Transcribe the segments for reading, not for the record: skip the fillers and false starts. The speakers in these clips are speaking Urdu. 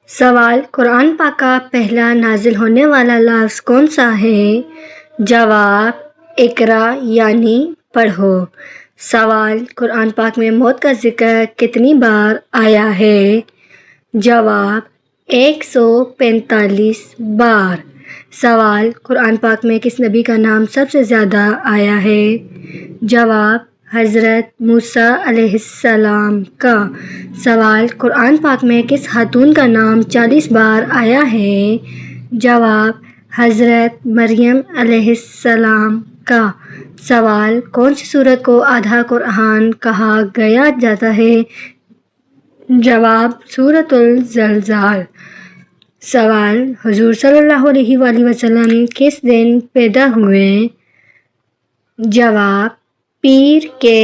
سوال: قرآن پاک کا پہلا نازل ہونے والا لفظ کون سا ہے؟ جواب: اقرا یعنی پڑھو۔ سوال: قرآن پاک میں موت کا ذکر کتنی بار آیا ہے؟ جواب: 145 بار۔ سوال: قرآن پاک میں کس نبی کا نام سب سے زیادہ آیا ہے؟ جواب: حضرت موسیٰ علیہ السلام کا۔ سوال: قرآن پاک میں کس خاتون کا نام 40 بار آیا ہے؟ جواب: حضرت مریم علیہ السلام کا۔ سوال: کون سی سورت کو آدھا قرآن کہا جاتا ہے؟ جواب: سورۃ الزلزال۔ سوال: حضور صلی اللہ علیہ وآلہ وسلم کس دن پیدا ہوئے؟ جواب: پیر کے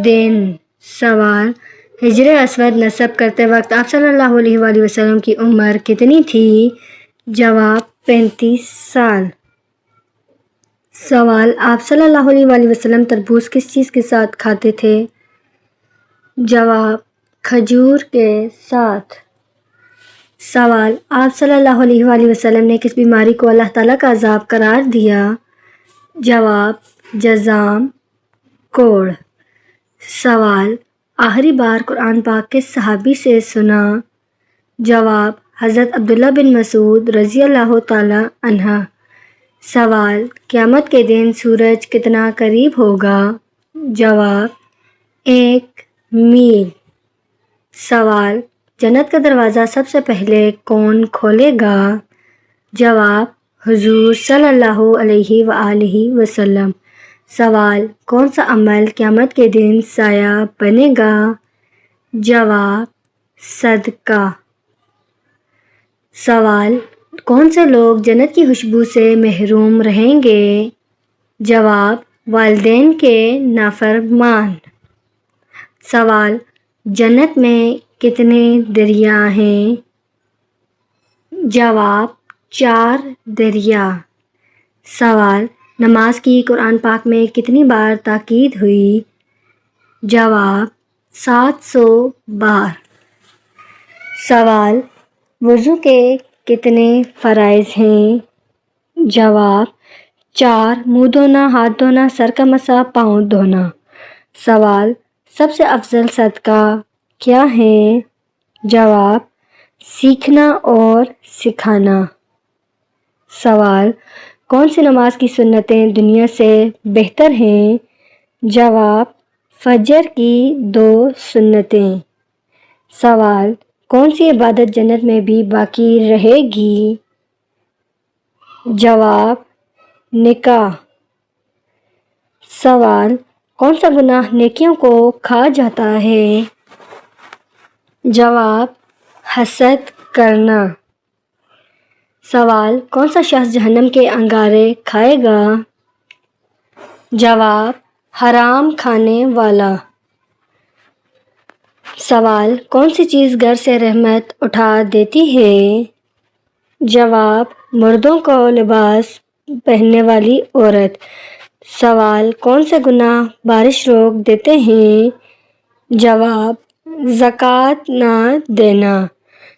دن۔ سوال: حجر اسود نصب کرتے وقت آپ صلی اللہ علیہ وآلہ وسلم کی عمر کتنی تھی؟ جواب: 35 سال۔ سوال: آپ صلی اللہ علیہ وآلہ وسلم تربوز کس چیز کے ساتھ کھاتے تھے؟ جواب: کھجور کے ساتھ۔ سوال: آپ صلی اللہ علیہ وآلہ وسلم نے کس بیماری کو اللہ تعالیٰ کا عذاب قرار دیا؟ جواب: جذام، کوڑھ۔ سوال: آخری بار قرآن پاک کس صحابی سے سنا؟ جواب: حضرت عبداللہ بن مسعود رضی اللہ تعالیٰ عنہ۔ سوال: قیامت کے دن سورج کتنا قریب ہوگا؟ جواب: 1 میل۔ سوال: جنت کا دروازہ سب سے پہلے کون کھولے گا؟ جواب: حضور صلی اللہ علیہ وآلہ وسلم۔ سوال: کون سا عمل قیامت کے دن سایہ بنے گا؟ جواب: صدقہ۔ سوال: کون سے لوگ جنت کی خوشبو سے محروم رہیں گے؟ جواب: والدین کے نافرمان۔ سوال: جنت میں کتنے دریا ہیں؟ جواب: 4 دریا۔ سوال: نماز کی قرآن پاک میں کتنی بار تاکید ہوئی؟ جواب: 700 بار۔ سوال: وضو کے کتنے فرائض ہیں؟ جواب: 4، منہ دھونا، ہاتھ دھونا، سر کا مسح، پاؤں دھونا۔ سوال: سب سے افضل صدقہ کیا ہے؟ جواب: سیکھنا اور سکھانا۔ سوال: کون سی نماز کی سنتیں دنیا سے بہتر ہیں؟ جواب: فجر کی 2 سنتیں۔ سوال: کون سی عبادت جنت میں بھی باقی رہے گی؟ جواب: نکاح۔ سوال: کون سا گناہ نیکیوں کو کھا جاتا ہے؟ جواب: حسد کرنا۔ سوال: کون سا شخص جہنم کے انگارے کھائے گا؟ جواب: حرام کھانے والا۔ سوال: کون سی چیز گھر سے رحمت اٹھا دیتی ہے؟ جواب: مردوں کو لباس پہننے والی عورت۔ سوال: کون سے گناہ بارش روک دیتے ہیں؟ جواب: زکوٰۃ نہ دینا۔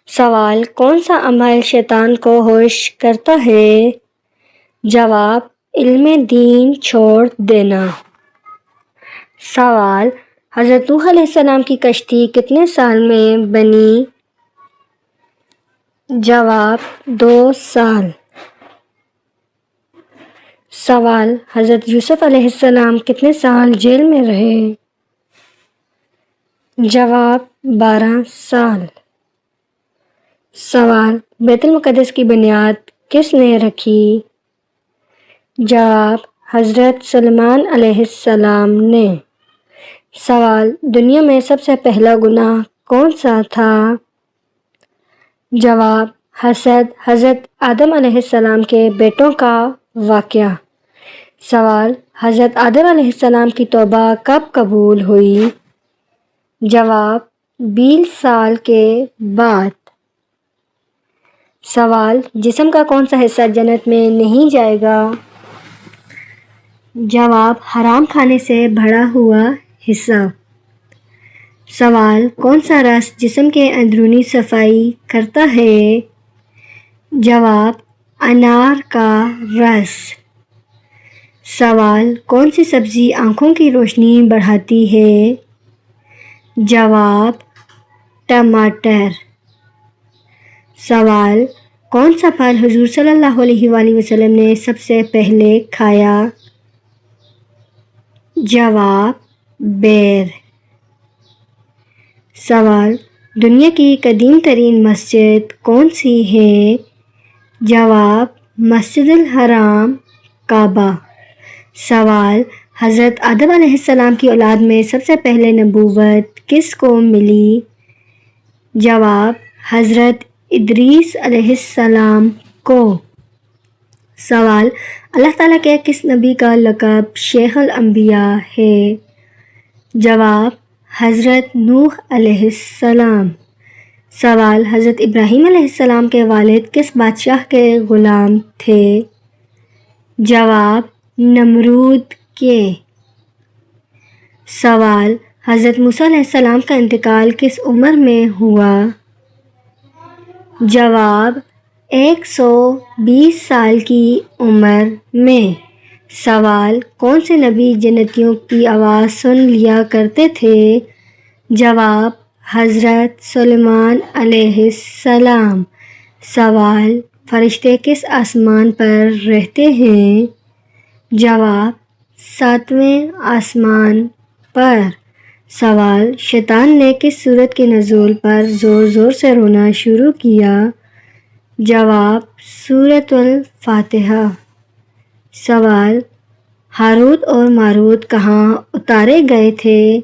سوال: کون سا عمل شیطان کو خوش کرتا ہے؟ جواب: علم دین چھوڑ دینا۔ سوال: حضرت نوح علیہ السلام کی کشتی کتنے سال میں بنی؟ جواب: 2 سال۔ سوال: حضرت یوسف علیہ السلام کتنے سال جیل میں رہے؟ جواب: 12 سال۔ سوال: بیت المقدس کی بنیاد کس نے رکھی؟ جواب: حضرت سلیمان علیہ السلام نے۔ سوال: دنیا میں سب سے پہلا گناہ کون سا تھا؟ جواب: حسد، حضرت آدم علیہ السلام کے بیٹوں کا واقعہ۔ سوال: حضرت آدم علیہ السلام کی توبہ کب قبول ہوئی؟ جواب: 20 سال کے بعد۔ سوال: جسم کا کون سا حصہ جنت میں نہیں جائے گا؟ جواب: حرام کھانے سے بھرا ہوا حصہ۔ سوال کون سا رس جسم کے اندرونی صفائی کرتا ہے؟ جواب انار کا رس۔ سوال کون سی سبزی آنکھوں کی روشنی بڑھاتی ہے؟ جواب ٹماٹر۔ سوال کون سا پھل حضور صلی اللہ علیہ وآلہ وسلم نے سب سے پہلے کھایا؟ جواب بیر۔ سوال دنیا کی قدیم ترین مسجد کون سی ہے؟ جواب مسجد الحرام، کعبہ۔ سوال حضرت آدم علیہ السلام کی اولاد میں سب سے پہلے نبوت کس کو ملی؟ جواب حضرت ادریس علیہ السلام کو۔ سوال اللہ تعالیٰ کے کس نبی کا لقب شیخ الانبیاء ہے؟ جواب حضرت نوح علیہ السلام۔ سوال حضرت ابراہیم علیہ السلام کے والد کس بادشاہ کے غلام تھے؟ جواب نمرود کے۔ سوال حضرت موسیٰ علیہ السلام کا انتقال کس عمر میں ہوا؟ جواب 120 سال کی عمر میں۔ سوال کون سے نبی جنتیوں کی آواز سن لیا کرتے تھے؟ جواب حضرت سلیمان علیہ السلام۔ سوال فرشتے کس آسمان پر رہتے ہیں؟ جواب 7ویں آسمان پر۔ سوال شیطان نے کس سورت کے نزول پر زور زور سے رونا شروع کیا؟ جواب سورۃ الفاتحہ۔ سوال ہاروت اور ماروت کہاں اتارے گئے تھے؟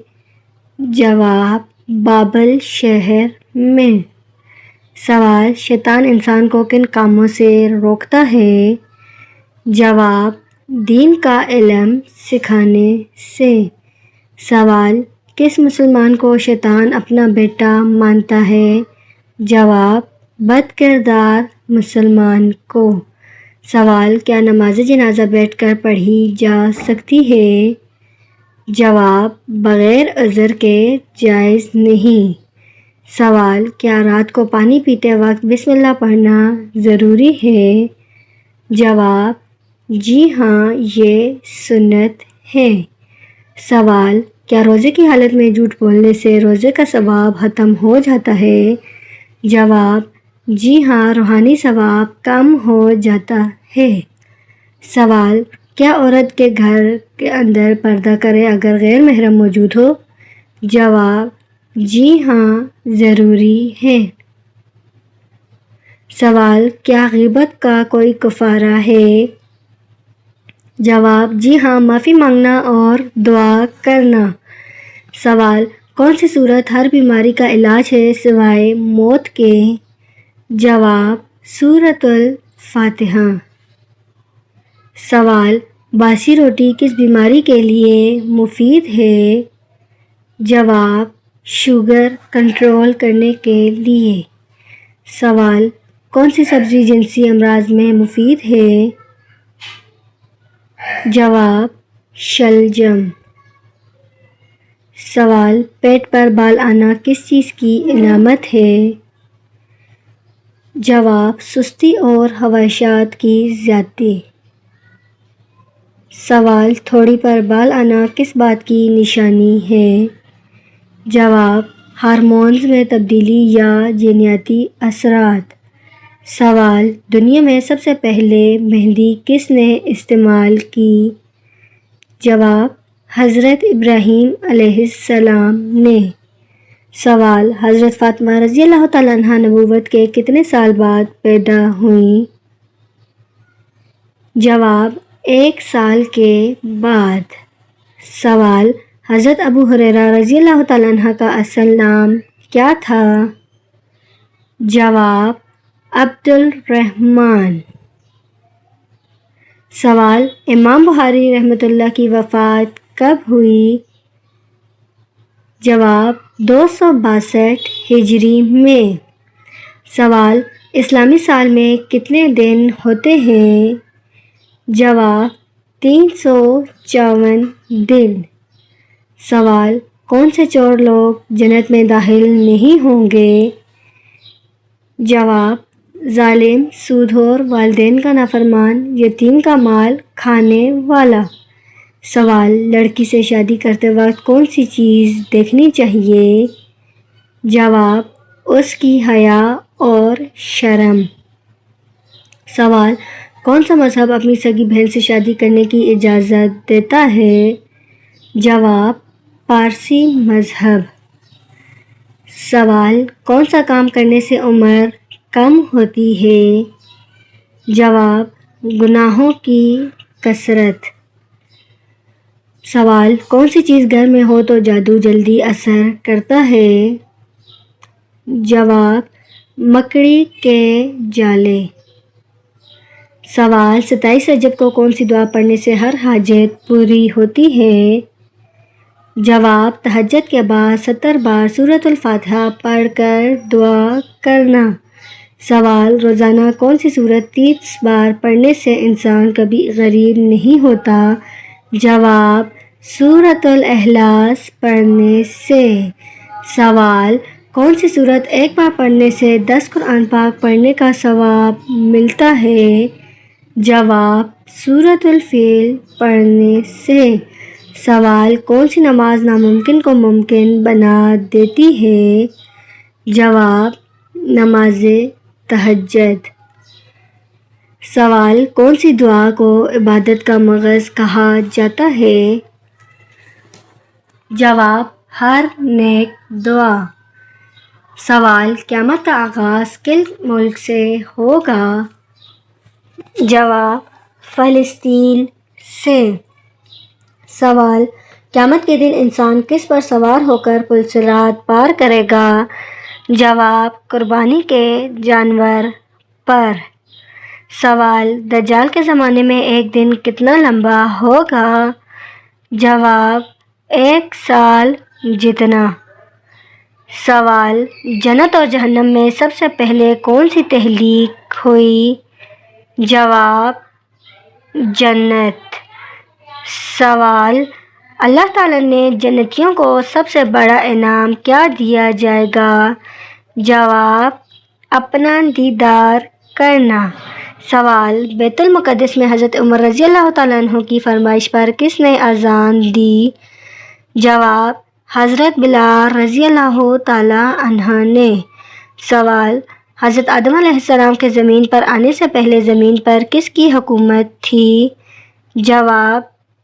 جواب بابل شہر میں۔ سوال شیطان انسان کو کن کاموں سے روکتا ہے؟ جواب دین کا علم سکھانے سے۔ سوال کس مسلمان کو شیطان اپنا بیٹا مانتا ہے؟ جواب بد کردار مسلمان کو۔ سوال کیا نماز جنازہ بیٹھ کر پڑھی جا سکتی ہے؟ جواب بغیر عذر کے جائز نہیں۔ سوال کیا رات کو پانی پیتے وقت بسم اللہ پڑھنا ضروری ہے؟ جواب جی ہاں، یہ سنت ہے۔ سوال کیا روزے کی حالت میں جھوٹ بولنے سے روزے کا ثواب ختم ہو جاتا ہے؟ جواب جی ہاں، روحانی ثواب کم ہو جاتا ہے۔ سوال کیا عورت کے گھر کے اندر پردہ کرے اگر غیر محرم موجود ہو؟ جواب جی ہاں، ضروری ہے۔ سوال کیا غیبت کا کوئی کفارہ ہے؟ جواب جی ہاں، معافی مانگنا اور دعا کرنا۔ سوال کون سی سورت ہر بیماری کا علاج ہے سوائے موت کے؟ جواب سورۃ الفاتحہ۔ سوال باسی روٹی کس بیماری کے لیے مفید ہے؟ جواب شوگر کنٹرول کرنے کے لیے۔ سوال کون سی سبزی جنسی امراض میں مفید ہے؟ جواب شلجم۔ سوال پیٹ پر بال آنا کس چیز کی علامت ہے؟ جواب سستی اور خواہشات کی زیادتی۔ سوال تھوڑی پر بال آنا کس بات کی نشانی ہے؟ جواب ہارمونز میں تبدیلی یا جینیاتی اثرات۔ سوال دنیا میں سب سے پہلے مہندی کس نے استعمال کی؟ جواب حضرت ابراہیم علیہ السلام نے۔ سوال حضرت فاطمہ رضی اللہ تعالیٰ عنہا نبوت کے کتنے سال بعد پیدا ہوئیں؟ جواب 1 سال کے بعد۔ سوال حضرت ابو ہریرہ رضی اللہ تعالیٰ عنہ کا اصل نام کیا تھا؟ جواب عبد الرحمن۔ سوال امام بخاری رحمۃ اللہ کی وفات کب ہوئی؟ جواب 262 ہجری میں۔ سوال اسلامی سال میں کتنے دن ہوتے ہیں؟ جواب 354 دن۔ سوال کون سے چور لوگ جنت میں داخل نہیں ہوں گے؟ جواب: ظالم، سودخور، والدین کا نافرمان، یتیم کا مال کھانے والا۔ سوال: لڑکی سے شادی کرتے وقت کون سی چیز دیکھنی چاہیے؟ جواب: اس کی حیا اور شرم۔ سوال: کون سا مذہب اپنی سگی بہن سے شادی کرنے کی اجازت دیتا ہے؟ جواب: پارسی مذہب۔ سوال: کون سا کام کرنے سے عمر کم ہوتی ہے؟ جواب: گناہوں کی کثرت۔ سوال: کون سی چیز گھر میں ہو تو جادو جلدی اثر کرتا ہے؟ جواب: مکڑی کے جالے۔ سوال: 27 رجب کو کون سی دعا پڑھنے سے ہر حاجت پوری ہوتی ہے؟ جواب: تہجد کے بعد 70 بار سورۃ الفاتحہ پڑھ کر دعا کرنا۔ سوال: روزانہ کون سی سورت 30 بار پڑھنے سے انسان کبھی غریب نہیں ہوتا؟ جواب: سورۃ الاخلاص پڑھنے سے۔ سوال: کون سی سورت ایک بار پڑھنے سے 10 قرآن پاک پڑھنے کا ثواب ملتا ہے؟ جواب: سورۃ الفیل پڑھنے سے۔ سوال: کون سی نماز ناممکن کو ممکن بنا دیتی ہے؟ جواب: نماز تہجد۔ سوال: کون سی دعا کو عبادت کا مغز کہا جاتا ہے؟ جواب: ہر نیک دعا۔ سوال: قیامت کا آغاز کس ملک سے ہوگا؟ جواب: فلسطین سے۔ سوال: قیامت کے دن انسان کس پر سوار ہو کر پل صراط پار کرے گا؟ جواب: قربانی کے جانور پر۔ سوال: دجال کے زمانے میں ایک دن کتنا لمبا ہوگا؟ جواب: 1 سال جتنا۔ سوال: جنت اور جہنم میں سب سے پہلے کون سی تخلیق ہوئی؟ جواب: جنت۔ سوال: اللہ تعالیٰ نے جنتیوں کو سب سے بڑا انعام کیا دیا جائے گا؟ جواب: اپنا دیدار کرنا۔ سوال: بیت المقدس میں حضرت عمر رضی اللہ تعالیٰ عنہ کی فرمائش پر کس نے اذان دی؟ جواب: حضرت بلال رضی اللہ تعالیٰ عنہ نے۔ سوال: حضرت آدم علیہ السلام کے زمین پر آنے سے پہلے زمین پر کس کی حکومت تھی؟ جواب: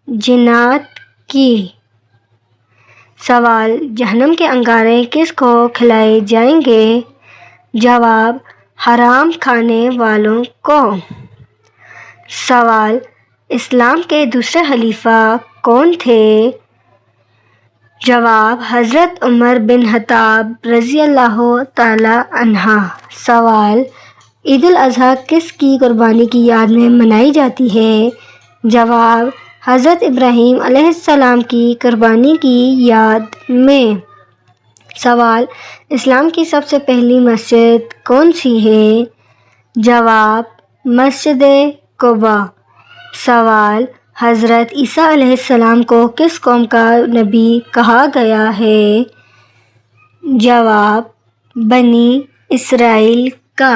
جنات کی۔ سوال: جہنم کے انگارے کس کو کھلائے جائیں گے؟ جواب: حرام کھانے والوں کو۔ سوال: اسلام کے دوسرے خلیفہ کون تھے؟ جواب: حضرت عمر بن خطاب رضی اللہ تعالیٰ عنہ۔ سوال: عید الاضحیٰ کس کی قربانی کی یاد میں منائی جاتی ہے؟ جواب: حضرت ابراہیم علیہ السلام کی قربانی کی یاد میں۔ سوال: اسلام کی سب سے پہلی مسجد کون سی ہے؟ جواب: مسجد قباء۔ سوال: حضرت عیسیٰ علیہ السلام کو کس قوم کا نبی کہا گیا ہے؟ جواب: بنی اسرائیل کا۔